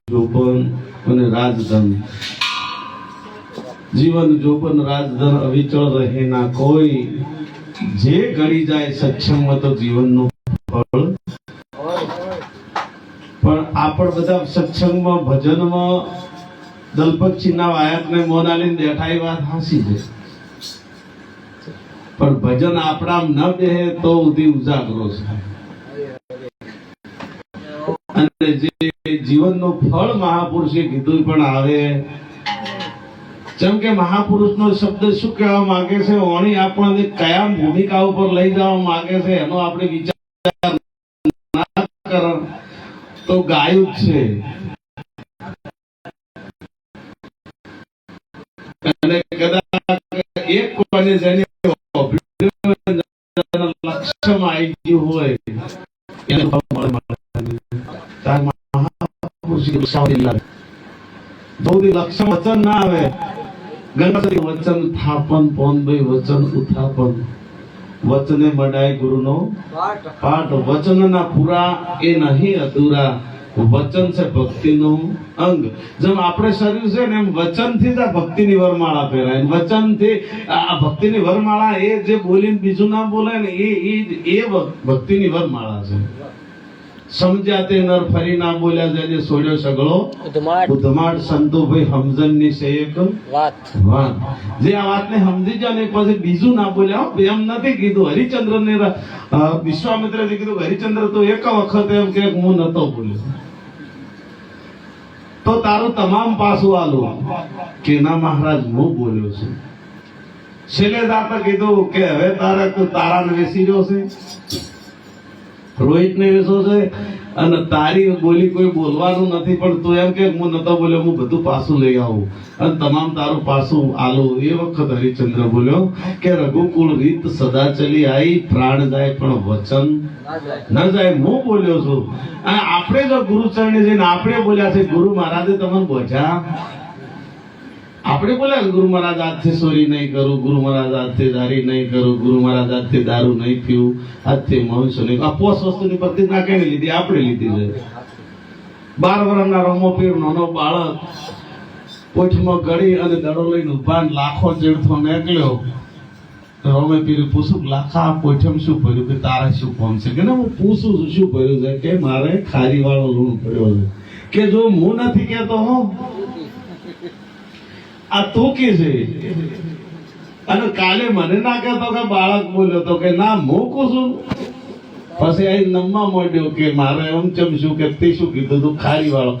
જોપન અને રાજધન જીવન જોપન રાજધન અવિચળ રહે ના કોઈ જે ગળી જાય સક્ષમમાં તો જીવનનું ફળ પણ આપણ બધા સત્સંગમાં ભજનમાં દલપતસિંહના વાયકને મોન આલીને બેઠા એ વાત હાસી છે પણ ભજન આપણા ન બેહે તો ઉધી ઉજાગરો છે અને જે જીવનનું ફળ મહાપુરુષે કીધું પણ આવે જેમ કે મહાપુરુષનો શબ્દ શું કહેવા માંગે છે ઓણી આપણને કયા ભૂમિકા ઉપર લઈ જવા માંગે છે એનો આપણે વિચાર ના કરો તો ગાયું જ છે અને કદાચ એક કોને જેને લક્ષ્યમાં આવી ગયું હોય એને લક્ષ્ય વચન ના આવે ગણપતિ વચન થાપન પોન ભાઈ વચન ઉત્થાપન વચને મડાય ગુરુનો પાઠ વચન ના પૂરા એ નહીં અધૂરા વચન છે ભક્તિનું અંગ જેમ આપણે શરીર છે ને એમ વચન થી જ આ ભક્તિની વરમાળા પહેરાય વચન થી આ ભક્તિની વરમાળા એ જે બોલીને બીજું ના બોલે ને એ ભક્તિની વરમાળા છે સમજ્યા તે નર ફરી ના બોલ્યા જેને સોડ્યો સગળો ઉધમાડ સંતો ભાઈ સમજણની છે એક વાત જે આ વાતને સમજી જાય ને પછી બીજું ના બોલ્યા એમ નથી કીધું હરિચંદ્ર ને વિશ્વામિત્રજી કીધું હરિચંદ્ર તો એક વખત એમ કે હું નતો બોલ્યો તો તારું તમામ પાસું આલું કે ના મહારાજ હું બોલ્યો છું છેલ્લે દાતા કીધું કે હવે તારે તું તારાને વેસી રહ્યો છે રોહિત ને વેસો છે અને તારી બોલી કોઈ બોલવાનું નથી પણ તું એમ કે હું નતો બોલ્યો હું બધું પાછું લઈ આવું અને તમામ તારું પાછું આલું એ વખત હરિચંદ્ર બોલ્યો કે રઘુકુળ રીત સદા ચલી આવી પ્રાણ જાય પણ વચન ન જાય હું બોલ્યો છું અને આપણે જો ગુરુચરણે જઈને આપણે બોલ્યા છે ગુરુ મહારાજે તમને બોધ્યા આપણે બોલ્યા ગુરુ મહારાજ આજથી ચોરી નહીં કરું ગુરુ મહારાજ આજથી દારી નહીં કરું ગુરુ મહારાજ આજથી દારૂ નહીં પીવું આજથી મનુષ્ય નહીં આ પોષ વસ્તુની પ્રતિજ્ઞા કેને લીધી આપણે લીધી છે 12 વર્ષના રમો પીર નાનો બાળક કોઠમાં ગળી અને દડો લઈને ઉભા લાખો જેડથો નીકળ્યો રમે પીર પૂછું લાખા કોઠમ શું ભર્યું કે તારે શું કોમ છે કે ના હું પૂછું છું શું ભર્યું છે કે મારે ખારી વાળો લૂણ પડ્યો છે કે જો હું નથી કેતો હો આ તું કે છે અને કાલે મને ના કહેતો કે બાળક બોલ્યો તો કે ના મૂકું છું પછી અહીં નમવા માંડ્યો કે મારે એમ ચમશું કે તે શું કીધું તું ખારી વાળો